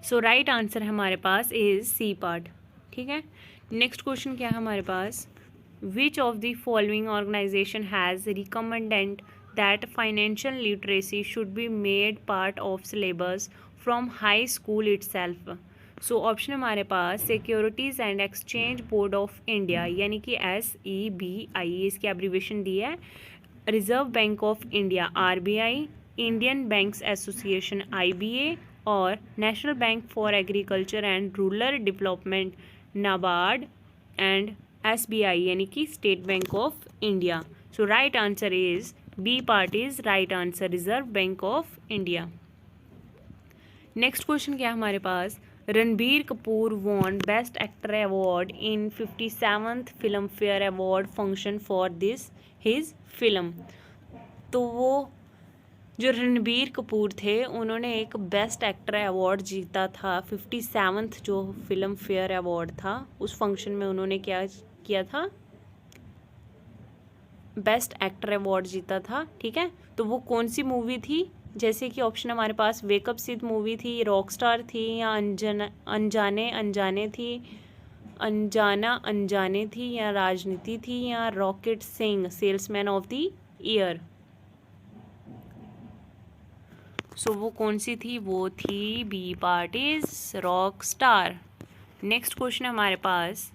सो राइट आंसर है हमारे पास इज सी पार्ट। ठीक है। नेक्स्ट क्वेश्चन क्या है हमारे पास, which of the following organization has recommended that financial literacy should be made part of syllabus from high school itself? So option हमारे पास securities and exchange board of India यानी कि SEBI, इसकी एब्रीवेशन दी है, reserve bank of India RBI, Indian banks association IBA और national bank for agriculture and rural development NABARD and SBI यानी कि state bank of India. So right answer is B part is right answer, reserve bank of India. Next question क्या है हमारे पास, Ranbir Kapoor won best actor award in 57th Filmfare award function for this his film. तो वो जो रणबीर कपूर थे उन्होंने एक बेस्ट एक्टर अवार्ड जीता था, 57th जो फिल्म फेयर अवार्ड था उस फंक्शन में उन्होंने क्या किया था? बेस्ट एक्टर अवार्ड जीता था। ठीक है। तो वो कौन सी मूवी थी? जैसे कि ऑप्शन हमारे पास वेकअप सिड मूवी थी, रॉकस्टार थी या अनजाने अनजाने थी, अनजाना अनजाने थी या राजनीति थी या Rocket Singh salesman of the year. So वो कौन सी थी? वो थी B part is Rockstar. Next question हमारे पास,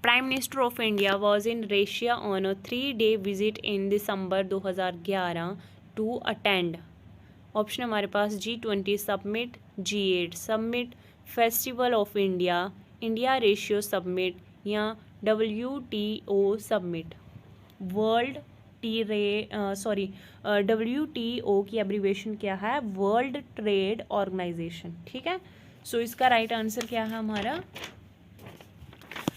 prime minister of India was in Russia on a 3-day visit in December 2011 to attend. Option हमारे पास G20 summit, G8 summit, festival of India, India Russia summit या WTO समिट। WTO की एब्रीवेशन क्या है? World trade organization. ठीक है। सो इसका राइट आंसर क्या है हमारा?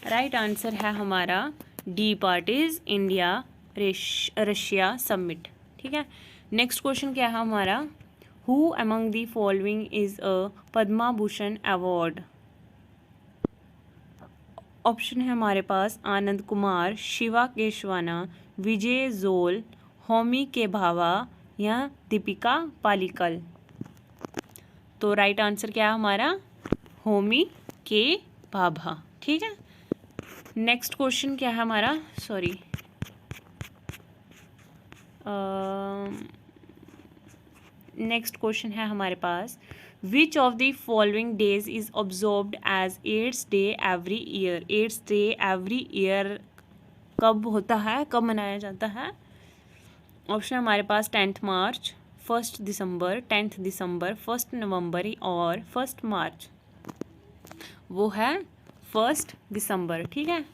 राइट आंसर है हमारा D part is India Russia summit. ठीक है। नेक्स्ट क्वेश्चन क्या है हमारा, who among the following is a Padma Bhushan award? Option है हमारे पास आनंद कुमार, शिवा केशवाना, विजय जोल, होमी के भावा या दीपिका पालिकल। तो राइट आंसर क्या है हमारा? होमी के भाभा। ठीक है। नेक्स्ट क्वेश्चन क्या है हमारा, नेक्स्ट क्वेश्चन है हमारे पास, which of the following days is observed as AIDS day every year? AIDS day every year कब होता है, कब मनाया जाता है? ऑप्शन हमारे पास 10 मार्च, 1 दिसंबर, 10 दिसंबर, 1 नवंबर और 1 मार्च। वो है 1 दिसंबर, ठीक है।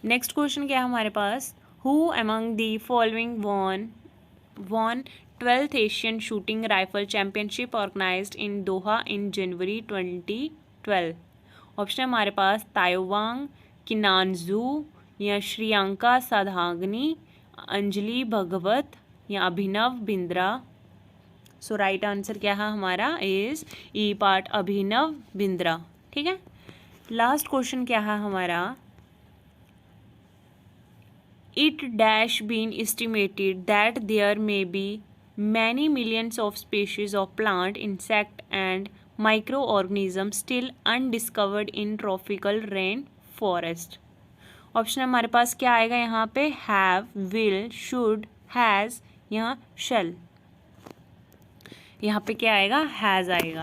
नेक्स्ट क्वेश्चन क्या है हमारे पास, who among the following won 12th Asian shooting rifle championship organized in Doha in January 2012। Option है हमारे पास ताइवांग, किनानजू या श्रियंका साधागनी, अंजलि भगवत या अभिनव बिंद्रा। सो राइट आंसर क्या है हमारा is E part, Abhinav Bindra, ठीक है। लास्ट क्वेश्चन क्या है हमारा, it dash been estimated that there may be many millions of species of plant, insect and microorganisms still undiscovered in tropical rain forest। Option हमारे पास क्या आएगा यहाँ पे, हैव, विल, शुड, हैज़ या शैल। यहाँ पे क्या आएगा, हैज़ आएगा।